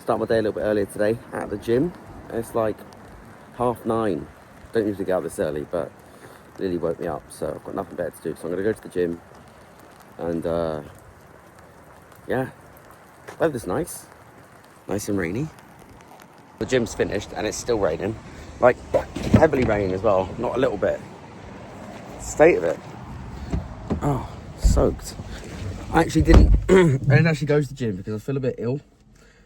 start my day a little bit earlier today at the gym. It's like 9:30. Don't usually get out this early, but Lily woke me up, so I've got nothing better to do. So I'm going to go to the gym, and yeah, weather's nice and rainy. The gym's finished, and it's still raining, like heavily raining as well, not a little bit. State of it. Oh, soaked. I actually didn't. I didn't actually go to the gym because I feel a bit ill.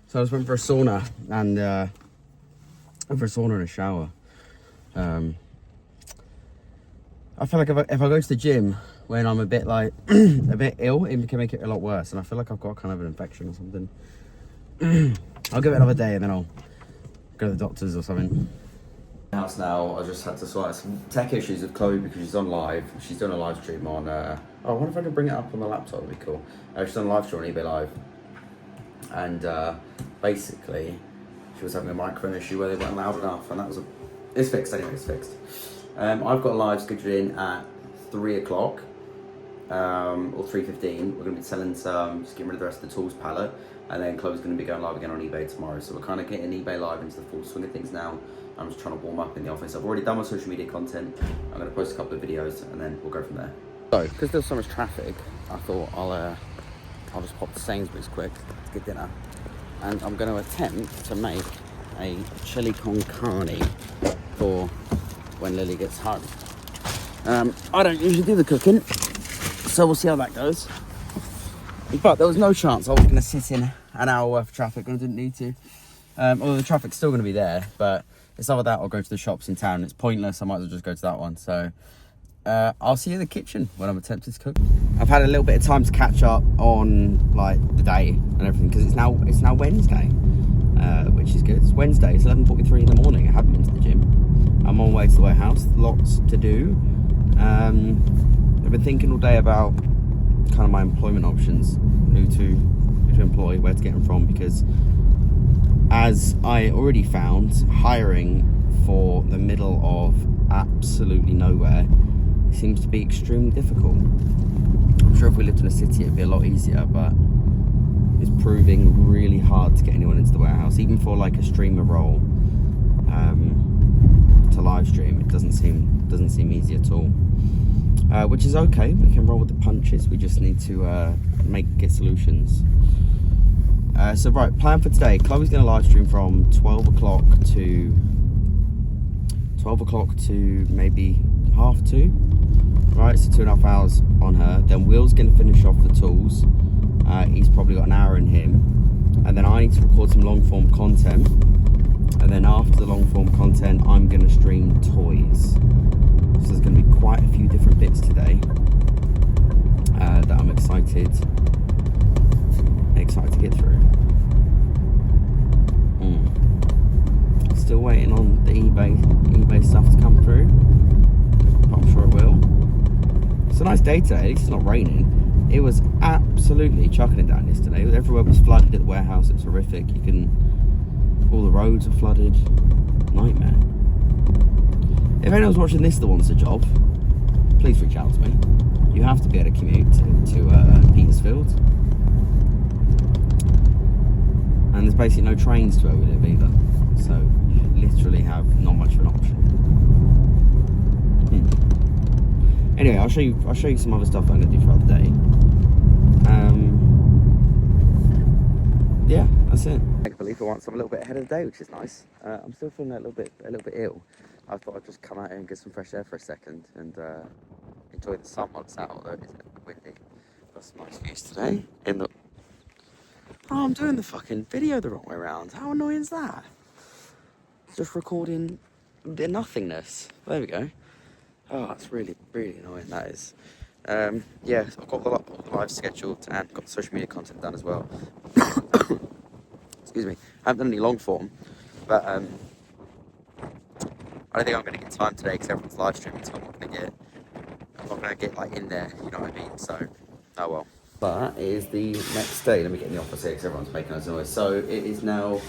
So I just went for a sauna and a shower. I feel like if I go to the gym when I'm a bit like a bit ill, it can make it a lot worse. And I feel like I've got kind of an infection or something. I'll give it another day and then I'll go to the doctors or something. House now. I just had to sort out some tech issues with Chloe because she's on live. She's doing a live stream on. I wonder if I can bring it up on the laptop. That'd be cool. She's on a live stream on eBay Live, and basically, she was having a microphone issue where they weren't loud enough, and it's fixed anyway. It's fixed. I've got a live scheduled in at 3 o'clock or 3:15. We're going to be selling some, just getting rid of the rest of the tools palette, and then Chloe's going to be going live again on eBay tomorrow. So we're kind of getting eBay Live into the full swing of things now. I'm just trying to warm up in the office. I've already done my social media content. I'm going to post a couple of videos and then we'll go from there. So, because there's so much traffic, I thought I'll just pop to Sainsbury's quick to get dinner. And I'm going to attempt to make a chili con carne for when Lily gets home. I don't usually do the cooking, so we'll see how that goes. But there was no chance I was going to sit in an hour worth of traffic when I didn't need to. Although the traffic's still going to be there, but it's either that or go to the shops in town. It's pointless. I might as well just go to that one. So I'll see you in the kitchen when I'm attempting to cook. I've had a little bit of time to catch up on like the day and everything because it's now Wednesday, which is good. It's Wednesday. It's 11:43 in the morning. I haven't been to the gym. I'm on my way to the warehouse. Lots to do. I've been thinking all day about kind of my employment options, who to employ, where to get them from, because as I already found, hiring for the middle of absolutely nowhere seems to be extremely difficult. I'm sure if we lived in a city it'd be a lot easier, but it's proving really hard to get anyone into the warehouse, even for like a streamer role. To live stream, it doesn't seem easy at all. Which is okay. We can roll with the punches. We just need to get solutions. So right, plan for today. Chloe's going to live stream from 12 o'clock to maybe 1:30. Right, so 2.5 hours on her. Then Will's going to finish off the tools. He's probably got an hour in him. And then I need to record some long form content. And then after the long form content, I'm going to stream toys. So there's going to be quite a few different bits today that I'm excited to get through. Still waiting on the eBay stuff to come through, but I'm sure it will. It's a nice day today. At least it's not raining. It was absolutely chucking it down yesterday. Everywhere was flooded at the warehouse. It was horrific. All the roads are flooded. Nightmare. If anyone's watching this that wants a job, please reach out to me. You have to be able to commute to Petersfield. And there's basically no trains to where we live either. So you literally have not much of an option. Anyway, I'll show you some other stuff I'm going to do throughout the day. Yeah, that's it. Make believe for once I'm a little bit ahead of the day, which is nice. I'm still feeling a little bit ill. I thought I'd just come out here and get some fresh air for a second and enjoy the sun while it's out, although it's a little bit windy. Got some nice views today. Oh, I'm doing the fucking video the wrong way around. How annoying is that? Just recording the nothingness. There we go. Oh, that's really, really annoying, that is. Yeah, I've got all the live scheduled and got the social media content done as well. Excuse me. I haven't done any long form, but I don't think I'm going to get time today because everyone's live streaming, so I'm not going to get like in there, you know what I mean? So, oh well. That is the next day. Let me get in the office here because everyone's making us noise. So it is now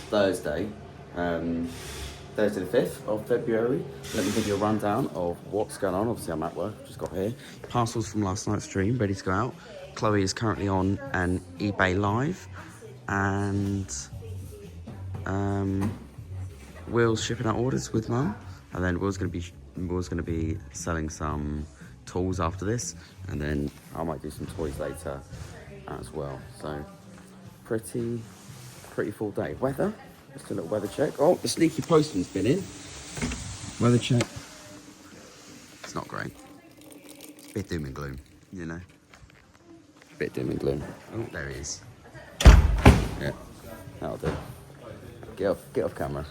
Thursday, Thursday the 5th of February. Let me give you a rundown of what's going on. Obviously I'm at work, just got here. Parcels from last night's stream, ready to go out. Chloe is currently on an eBay Live. And Will's shipping out orders with Mum, and then Will's gonna be selling some tools after this, and then I might do some toys later as well. So pretty full day. Weather, just a little weather check. Oh, the sneaky postman's been in. Weather check. It's not great. It's a bit doom and gloom, you know. Bit doom and gloom. Oh, there he is. Yeah, that'll do. Get off camera.